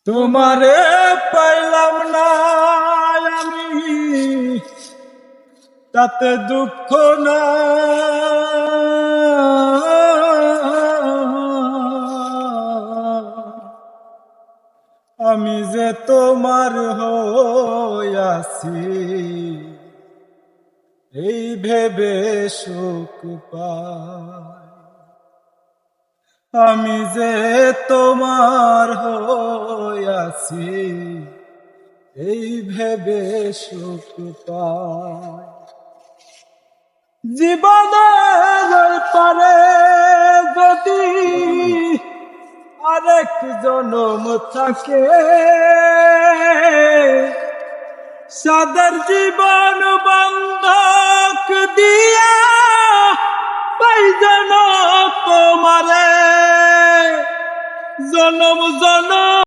তোমারে পাইলাম না আমি, তাতে দুঃখ না। আমি যে তোমার হইয়াছি, এই ভেবে সুখ পাই। আমি যে তোমার হইয়াছি, এই ভেবে সুখ পাই। জীবনের পারে যদি আরেক জনম থাকে, সাদের জীবন বন্ধক দিয়া পাই যেন তোমারে জনম জনম।